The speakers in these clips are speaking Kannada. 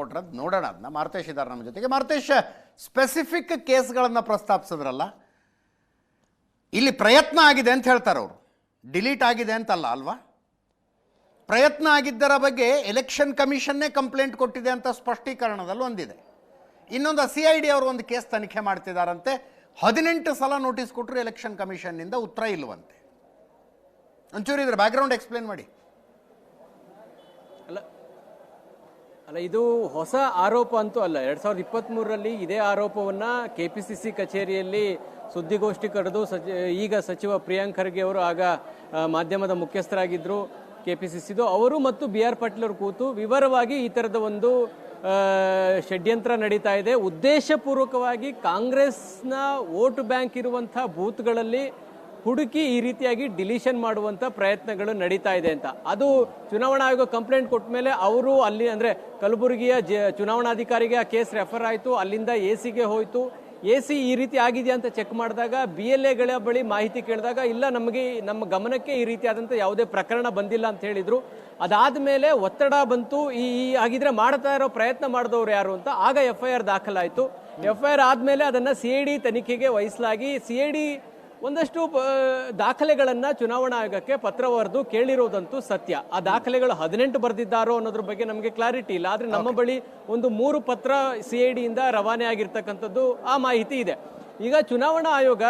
ಕೊಟ್ರದ್ದು ನೋಡೋಣ. ಅದನ್ನ ಮಾರುತೇಶ್ ಇದ್ದಾರೆ ನಮ್ಮ ಜೊತೆಗೆ. ಮಾರುತೇಶ್, ಸ್ಪೆಸಿಫಿಕ್ ಕೇಸ್ಗಳನ್ನು ಪ್ರಸ್ತಾಪಿಸಿದ್ರಲ್ಲ, ಇಲ್ಲಿ ಪ್ರಯತ್ನ ಆಗಿದೆ ಅಂತ ಹೇಳ್ತಾರೆ ಅವರು, ಡಿಲೀಟ್ ಆಗಿದೆ ಅಂತಲ್ಲ ಅಲ್ವಾ? ಪ್ರಯತ್ನ ಆಗಿದ್ದರ ಬಗ್ಗೆ ಎಲೆಕ್ಷನ್ ಕಮಿಷನ್ನೇ ಕಂಪ್ಲೇಂಟ್ ಕೊಟ್ಟಿದೆ ಅಂತ ಸ್ಪಷ್ಟೀಕರಣದಲ್ಲಿ ಒಂದಿದೆ. ಇನ್ನೊಂದು CID ಅವರು ಒಂದು ಕೇಸ್ ತನಿಖೆ ಮಾಡ್ತಿದ್ದಾರಂತೆ. 18 ಸಲ ನೋಟಿಸ್ ಕೊಟ್ಟರು ಎಲೆಕ್ಷನ್ ಕಮಿಷನ್ನಿಂದ ಉತ್ತರ ಇಲ್ವಂತೆ. ಒಂಚೂರು ಇದ್ರ ಬ್ಯಾಕ್ಗ್ರೌಂಡ್ ಎಕ್ಸ್ಪ್ಲೇನ್ ಮಾಡಿ. ಅಲ್ಲ, ಇದು ಹೊಸ ಆರೋಪ ಅಂತೂ ಅಲ್ಲ. 2023ರಲ್ಲಿ ಇದೇ ಆರೋಪವನ್ನ KPCC ಕಚೇರಿಯಲ್ಲಿ ಸುದ್ದಿಗೋಷ್ಠಿ ಕರೆದು ಈಗ ಸಚಿವ ಪ್ರಿಯಾಂಕ್ ಖರ್ಗೆ ಅವರು, ಆಗ ಮಾಧ್ಯಮದ ಮುಖ್ಯಸ್ಥರಾಗಿದ್ದರು KPCCದು, ಅವರು ಮತ್ತು BR ಪಾಟೀಲ್ ಅವರು ಕೂತು ವಿವರವಾಗಿ ಈ ಥರದ ಒಂದು ಷಡ್ಯಂತ್ರ ನಡೀತಾ ಇದೆ, ಉದ್ದೇಶಪೂರ್ವಕವಾಗಿ ಕಾಂಗ್ರೆಸ್ನ ವೋಟ್ ಬ್ಯಾಂಕ್ ಇರುವಂಥ ಬೂತ್ಗಳಲ್ಲಿ ಹುಡುಕಿ ಈ ರೀತಿಯಾಗಿ ಡಿಲೀಷನ್ ಮಾಡುವಂಥ ಪ್ರಯತ್ನಗಳು ನಡೀತಾ ಇದೆ ಅಂತ. ಅದು ಚುನಾವಣಾ ಆಯೋಗ ಕಂಪ್ಲೇಂಟ್ ಕೊಟ್ಟ ಮೇಲೆ ಅವರು ಅಲ್ಲಿ ಅಂದರೆ ಕಲಬುರಗಿಯ ಚುನಾವಣಾಧಿಕಾರಿಗೆ ಆ ಕೇಸ್ ರೆಫರ್ ಆಯಿತು, ಅಲ್ಲಿಂದ AC ಗೆ ಹೋಯಿತು. AC ಈ ರೀತಿ ಆಗಿದೆಯಾ ಅಂತ ಚೆಕ್ ಮಾಡಿದಾಗ BLAಗಳ ಬಳಿ ಮಾಹಿತಿ ಕೇಳಿದಾಗ ಇಲ್ಲ, ನಮ್ಮ ಗಮನಕ್ಕೆ ಈ ರೀತಿಯಾದಂಥ ಯಾವುದೇ ಪ್ರಕರಣ ಬಂದಿಲ್ಲ ಅಂತ ಹೇಳಿದ್ರು. ಅದಾದ್ಮೇಲೆ ಒತ್ತಡ ಬಂತು, ಈ ಹಾಗಿದ್ರೆ ಮಾಡ್ತಾ ಇರೋ ಪ್ರಯತ್ನ ಮಾಡಿದವರು ಯಾರು ಅಂತ. ಆಗ FIR ದಾಖಲಾಯಿತು. FIR ಆದ್ಮೇಲೆ ಅದನ್ನ CID ತನಿಖೆಗೆ ವಹಿಸಲಾಗಿ CID ಒಂದಷ್ಟು ದಾಖಲೆಗಳನ್ನ ಚುನಾವಣಾ ಆಯೋಗಕ್ಕೆ ಪತ್ರ ಬರೆದು ಕೇಳಿರೋದಂತೂ ಸತ್ಯ. ಆ ದಾಖಲೆಗಳು 18 ಬರೆದಿದ್ದಾರೋ ಅನ್ನೋದ್ರ ಬಗ್ಗೆ ನಮಗೆ ಕ್ಲಾರಿಟಿ ಇಲ್ಲ. ಆದ್ರೆ ನಮ್ಮ ಬಳಿ ಒಂದು 3 ಪತ್ರ CID ಇಂದ ರವಾನೆ ಆಗಿರ್ತಕ್ಕಂಥದ್ದು ಆ ಮಾಹಿತಿ ಇದೆ. ಈಗ ಚುನಾವಣಾ ಆಯೋಗ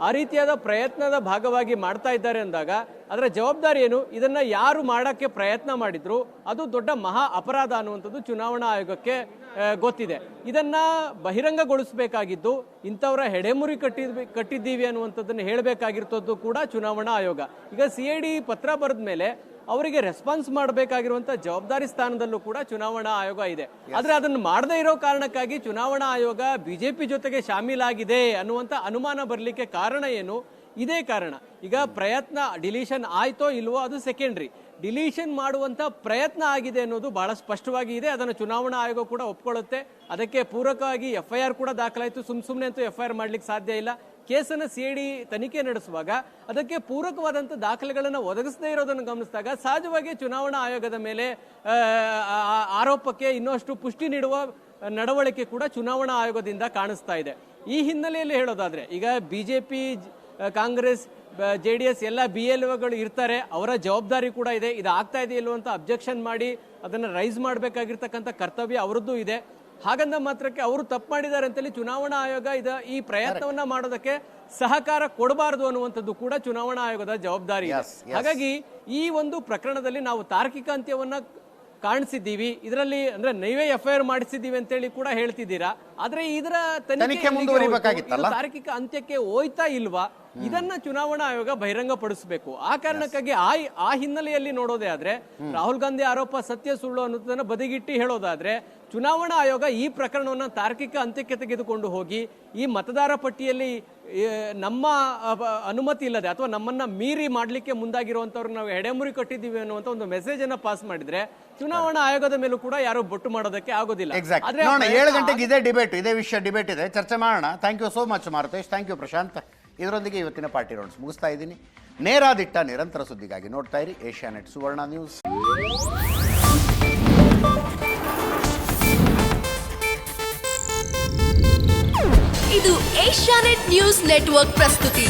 ಆ ರೀತಿಯಾದ ಪ್ರಯತ್ನದ ಭಾಗವಾಗಿ ಮಾಡ್ತಾ ಇದ್ದಾರೆ ಅಂದಾಗ ಅದರ ಜವಾಬ್ದಾರಿ ಏನು? ಇದನ್ನ ಯಾರು ಮಾಡಕ್ಕೆ ಪ್ರಯತ್ನ ಮಾಡಿದ್ರು ಅದು ದೊಡ್ಡ ಮಹಾ ಅಪರಾಧ ಅನ್ನುವಂಥದ್ದು ಚುನಾವಣಾ ಆಯೋಗಕ್ಕೆ ಗೊತ್ತಿದೆ. ಇದನ್ನ ಬಹಿರಂಗಗೊಳಿಸಬೇಕಾಗಿದ್ದು, ಇಂಥವರ ಹೆಡೆಮುರಿ ಕಟ್ಟಿದ್ದೀವಿ ಅನ್ನುವಂಥದ್ದನ್ನು ಹೇಳಬೇಕಾಗಿರ್ತದ್ದು ಕೂಡ ಚುನಾವಣಾ ಆಯೋಗ. ಈಗ CID ಪತ್ರ ಬರೆದ ಮೇಲೆ ಅವರಿಗೆ ರೆಸ್ಪಾನ್ಸ್ ಮಾಡಬೇಕಾಗಿರುವಂತ ಜವಾಬ್ದಾರಿ ಸ್ಥಾನದಲ್ಲೂ ಕೂಡ ಚುನಾವಣಾ ಆಯೋಗ ಇದೆ. ಆದ್ರೆ ಅದನ್ನು ಮಾಡದೇ ಇರೋ ಕಾರಣಕ್ಕಾಗಿ ಚುನಾವಣಾ ಆಯೋಗ BJP ಜೊತೆಗೆ ಶಾಮೀಲಾಗಿದೆ ಅನ್ನುವಂತ ಅನುಮಾನ ಬರಲಿಕ್ಕೆ ಕಾರಣ ಏನು? ಇದೇ ಕಾರಣ. ಈಗ ಪ್ರಯತ್ನ ಡಿಲೀಷನ್ ಆಯ್ತೋ ಇಲ್ವೋ ಅದು ಸೆಕೆಂಡ್ರಿ, ಡಿಲೀಷನ್ ಮಾಡುವಂತ ಪ್ರಯತ್ನ ಆಗಿದೆ ಅನ್ನೋದು ಬಹಳ ಸ್ಪಷ್ಟವಾಗಿ ಇದೆ. ಅದನ್ನು ಚುನಾವಣಾ ಆಯೋಗ ಕೂಡ ಒಪ್ಕೊಳ್ಳುತ್ತೆ. ಅದಕ್ಕೆ ಪೂರಕವಾಗಿ FIR ಕೂಡ ದಾಖಲಾಯಿತು. ಸುಮ್ಮನೆ ಅಂತೂ FIR ಮಾಡ್ಲಿಕ್ಕೆ ಸಾಧ್ಯ ಇಲ್ಲ. ಕೇಸನ್ನು CID ತನಿಖೆ ನಡೆಸುವಾಗ ಅದಕ್ಕೆ ಪೂರಕವಾದಂಥ ದಾಖಲೆಗಳನ್ನು ಒದಗಿಸದೇ ಇರೋದನ್ನು ಗಮನಿಸಿದಾಗ ಸಹಜವಾಗಿ ಚುನಾವಣಾ ಆಯೋಗದ ಮೇಲೆ ಆರೋಪಕ್ಕೆ ಇನ್ನಷ್ಟು ಪುಷ್ಟಿ ನೀಡುವ ನಡವಳಿಕೆ ಕೂಡ ಚುನಾವಣಾ ಆಯೋಗದಿಂದ ಕಾಣಿಸ್ತಾ ಇದೆ. ಈ ಹಿನ್ನೆಲೆಯಲ್ಲಿ ಹೇಳೋದಾದ್ರೆ ಈಗ BJP, ಕಾಂಗ್ರೆಸ್, JDS ಎಲ್ಲ BLOಗಳು ಇರ್ತಾರೆ, ಅವರ ಜವಾಬ್ದಾರಿ ಕೂಡ ಇದೆ. ಇದು ಆಗ್ತಾ ಇದೆ ಇಲ್ವೋ ಅಂತ ಅಬ್ಜೆಕ್ಷನ್ ಮಾಡಿ ಅದನ್ನು ರೈಸ್ ಮಾಡಬೇಕಾಗಿರ್ತಕ್ಕಂಥ ಕರ್ತವ್ಯ ಅವರದ್ದು ಇದೆ. ಹಾಗಂದ ಮಾತ್ರಕ್ಕೆ ಅವರು ತಪ್ಪು ಮಾಡಿದ್ದಾರೆ ಅಂತೇಳಿ ಚುನಾವಣಾ ಆಯೋಗ ಈ ಪ್ರಯತ್ನವನ್ನ ಮಾಡೋದಕ್ಕೆ ಸಹಕಾರ ಕೊಡಬಾರದು ಅನ್ನುವಂಥದ್ದು ಕೂಡ ಚುನಾವಣಾ ಆಯೋಗದ ಜವಾಬ್ದಾರಿ ಇದೆ. ಹಾಗಾಗಿ ಈ ಒಂದು ಪ್ರಕರಣದಲ್ಲಿ ನಾವು ತಾರ್ಕಿಕ ಅಂತ್ಯವನ್ನ ಕಾಣಿಸಿದ್ದೀವಿ. ಇದರಲ್ಲಿ ಅಂದ್ರೆ ನೀವೇ FIR ಮಾಡಿಸಿದ್ದೀವಿ ಅಂತೇಳಿ ಕೂಡ ಹೇಳ್ತಿದ್ದೀರಾ. ಆದ್ರೆ ಇದರ ತನಿಖೆ ತಾರ್ಕಿಕ ಅಂತ್ಯಕ್ಕೆ ಹೋಯ್ತಾ ಇಲ್ವಾ, ಇದನ್ನ ಚುನಾವಣಾ ಆಯೋಗ ಬಹಿರಂಗ ಪಡಿಸಬೇಕು. ಆ ಕಾರಣಕ್ಕಾಗಿ ಆ ಹಿನ್ನೆಲೆಯಲ್ಲಿ ನೋಡೋದೇ ಆದ್ರೆ ರಾಹುಲ್ ಗಾಂಧಿ ಆರೋಪ ಸತ್ಯ ಸುಳ್ಳು ಅನ್ನೋದನ್ನ ಬದಿಗಿಟ್ಟಿ ಹೇಳೋದಾದ್ರೆ ಚುನಾವಣಾ ಆಯೋಗ ಈ ಪ್ರಕರಣವನ್ನು ತಾರ್ಕಿಕ ಅಂತ್ಯಕ್ಕೆ ತೆಗೆದುಕೊಂಡು ಹೋಗಿ ಈ ಮತದಾರ ಪಟ್ಟಿಯಲ್ಲಿ ನಮ್ಮ ಅನುಮತಿ ಇಲ್ಲದೆ ಅಥವಾ ನಮ್ಮನ್ನ ಮೀರಿ ಮಾಡ್ಲಿಕ್ಕೆ ಮುಂದಾಗಿರುವಂತವ್ರು ನಾವು ಎಡೆಮುರಿ ಕಟ್ಟಿದ್ದೀವಿ ಅನ್ನುವಂತ ಒಂದು ಮೆಸೇಜ್ ಅನ್ನ ಪಾಸ್ ಮಾಡಿದ್ರೆ ಚುನಾವಣಾ ಆಯೋಗದ ಮೇಲೂ ಕೂಡ ಯಾರು ಬೊಟ್ಟು ಮಾಡೋದಕ್ಕೆ ಆಗೋದಿಲ್ಲ. 7 ಗಂಟೆಗೆ ಇದೇ ವಿಷಯ ಡಿಬೇಟ್ ಇದೆ, ಚರ್ಚೆ ಮಾಡೋಣ. Thank you so much Maruthesh, thank you Prashant. ಇದರೊಂದಿಗೆ ಇವತ್ತಿನ ಪಾರ್ಟಿ ರೌಂಡ್ಸ್ ಮುಗಿಸ್ತಾ ಇದ್ದೀನಿ. ನೇರಾದಿಟ್ಟ ನಿರಂತರ ಸುದ್ದಿಗಾಗಿ ನೋಡ್ತಾ ಇರಿ ಏಷ್ಯಾನೆಟ್ ಸುವರ್ಣ ನ್ಯೂಸ್. ಇದು ಏಷ್ಯಾನೆಟ್ ನ್ಯೂಸ್ ನೆಟ್ವರ್ಕ್ ಪ್ರಸ್ತುತಿ.